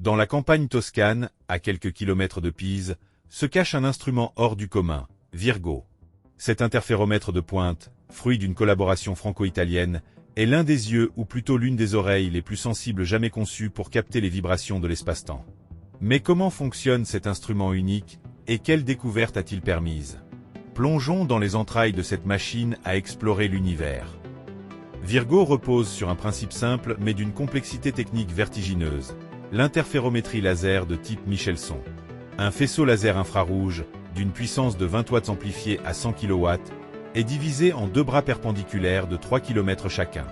Dans la campagne toscane, à quelques kilomètres de Pise, se cache un instrument hors du commun, Virgo. Cet interféromètre de pointe, fruit d'une collaboration franco-italienne, est l'un des yeux ou plutôt l'une des oreilles les plus sensibles jamais conçues pour capter les vibrations de l'espace-temps. Mais comment fonctionne cet instrument unique, et quelle découverte a-t-il permise? Plongeons dans les entrailles de cette machine à explorer l'univers. Virgo repose sur un principe simple mais d'une complexité technique vertigineuse, l'interférométrie laser de type Michelson. Un faisceau laser infrarouge, d'une puissance de 20 watts amplifié à 100 kW, est divisé en deux bras perpendiculaires de 3 km chacun.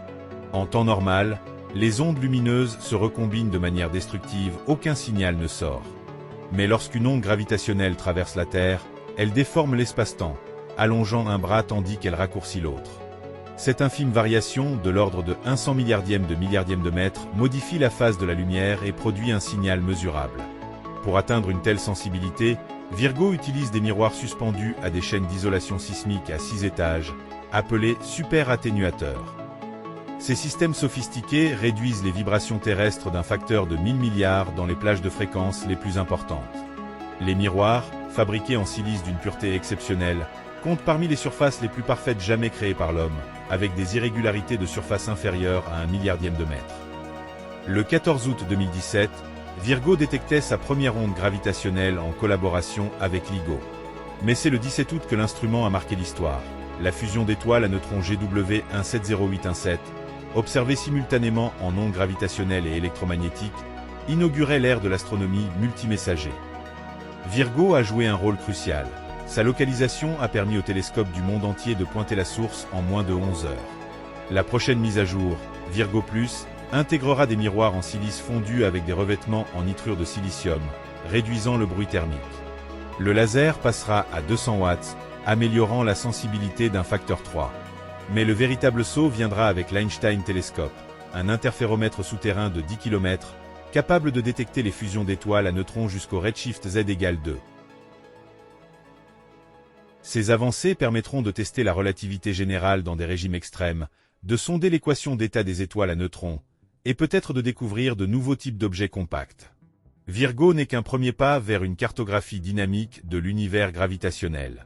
En temps normal, les ondes lumineuses se recombinent de manière destructive, aucun signal ne sort. Mais lorsqu'une onde gravitationnelle traverse la Terre, elle déforme l'espace-temps, allongeant un bras tandis qu'elle raccourcit l'autre. Cette infime variation, de l'ordre de 100 milliardième de mètre, modifie la phase de la lumière et produit un signal mesurable. Pour atteindre une telle sensibilité, Virgo utilise des miroirs suspendus à des chaînes d'isolation sismique à 6 étages, appelés super-atténuateurs. Ces systèmes sophistiqués réduisent les vibrations terrestres d'un facteur de 1000 milliards dans les plages de fréquences les plus importantes. Les miroirs, fabriqués en silice d'une pureté exceptionnelle, comptent parmi les surfaces les plus parfaites jamais créées par l'homme, avec des irrégularités de surface inférieures à 1 milliardième de mètre. Le 14 août 2017, Virgo détectait sa première onde gravitationnelle en collaboration avec LIGO. Mais c'est le 17 août que l'instrument a marqué l'histoire. La fusion d'étoiles à neutrons GW 170817, observée simultanément en ondes gravitationnelles et électromagnétiques, inaugurait l'ère de l'astronomie multimessager. Virgo a joué un rôle crucial. Sa localisation a permis aux télescopes du monde entier de pointer la source en moins de 11 heures. La prochaine mise à jour, Virgo+, intégrera des miroirs en silice fondu avec des revêtements en nitrure de silicium, réduisant le bruit thermique. Le laser passera à 200 watts, améliorant la sensibilité d'un facteur 3. Mais le véritable saut viendra avec l'Einstein Telescope, un interféromètre souterrain de 10 km, capable de détecter les fusions d'étoiles à neutrons jusqu'au redshift Z égale 2. Ces avancées permettront de tester la relativité générale dans des régimes extrêmes, de sonder l'équation d'état des étoiles à neutrons, et peut-être de découvrir de nouveaux types d'objets compacts. Virgo n'est qu'un premier pas vers une cartographie dynamique de l'univers gravitationnel.